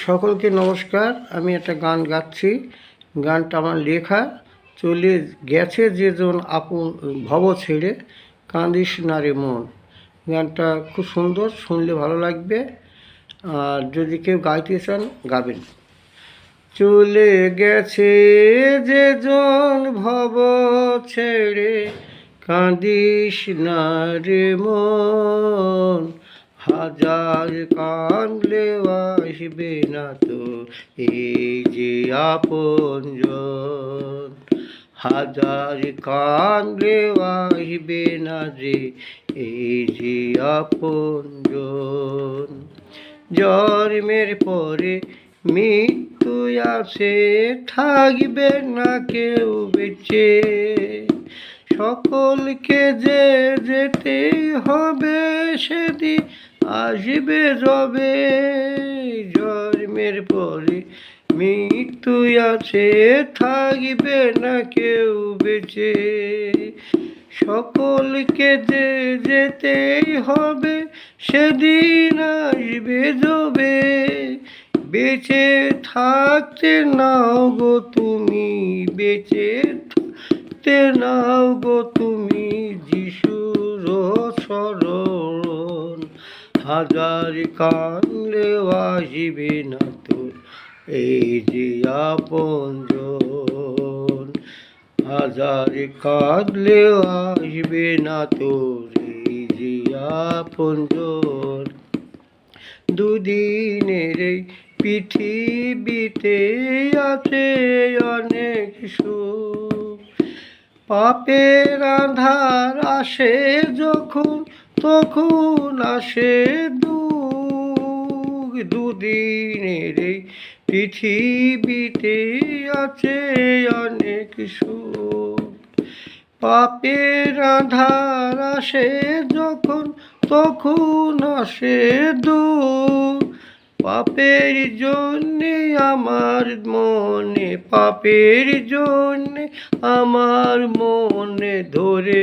সকলকে নমস্কার। আমি একটা গান গাচ্ছি। গানটা আমার লেখা। চলে গেছে যেজন আপন ভব ছেড়ে, কাঁদিস না রে মন। গানটা খুব সুন্দর, শুনলে ভালো লাগবে। আর যদি কেউ গাইতে চান গাবেন। চলে গেছে যেজন ভব ছেড়ে, কাঁদিস না রে মন। হাজার কাঁদলে আসবে না তো এই যে আপনজন। হাজার কাঁদলে আসবে না যে এই যে আপনজন। জন্মের পরে মৃত্যু আসে, থাকবে না কেউ বেঁচে। সকলকে যে যেতে হবে সেদিন আসবে যবে। জন্মের পরে মৃত্যু আছে, থাকবে না কেউ বেঁচে। সকলকে যে যেতেই হবে সেদিন আসবে যবে। বেঁচে থাকতে নাও গো তুমি, বেঁচে থাকতে নাও গো তুমি যিশুর শরণ। হাজার কাঁদলেও আসবে না তোর এই যে আপনজন। হাজার কাঁদলেও আসবে না তোর এই যে আপনজন। দুদিনের এই পৃথিবীতে আছে অনেক সুখ, পাপের আঁধার আসে যখন তখন আসে দুঃখ। দুদিনের এই পৃথিবীতে আছে অনেক সুখ, পাপের আঁধার আসে যখন তখন আসে দুঃখ। পাপের জন্যে আমার মনে, পাপের জন্যে আমার মনে ধরে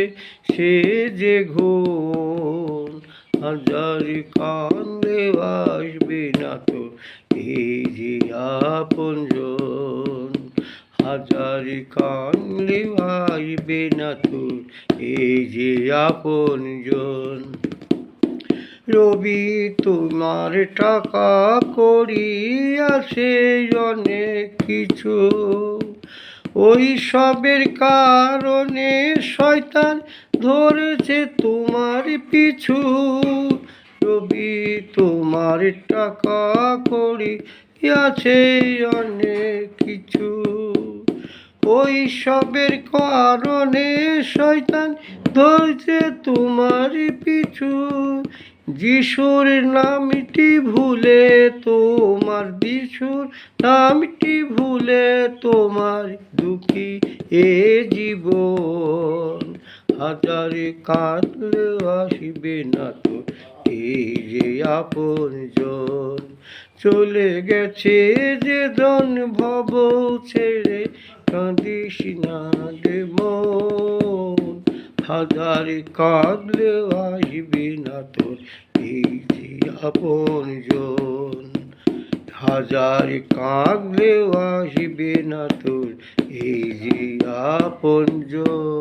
সে যে ঘুম। হাজার কাঁদলে আসবে না তো এই যে আপনজন। হাজার কাঁদলে আসবে না তো এই যে আপনজন। রবি তোমার টাকা কড়ি আছে অনেক কিছু, ওই সবের কারণে শয়তান ধরেছে তোমার পিছু। রবি তোমার টাকা কড়ি আছে অনেক কিছু, ওই সবের কারণে শয়তান ধরছে তোমার পিছু। যিশুর নামটি ভুলে তোমার, যিশুর নামটি ভুলে তোমার দুঃখী এ জীবন। হাজার কাঁদলে আসবে না তো এই যে আপনজন। চলে গেছে যে জন ভব ছেড়ে, কাঁদিস না রে মন। হাজার কাঁদলে আসবে না তোর এই যে আপনজন। হাজার কাঁদলে আসবে না তোর এই যে আপনজন।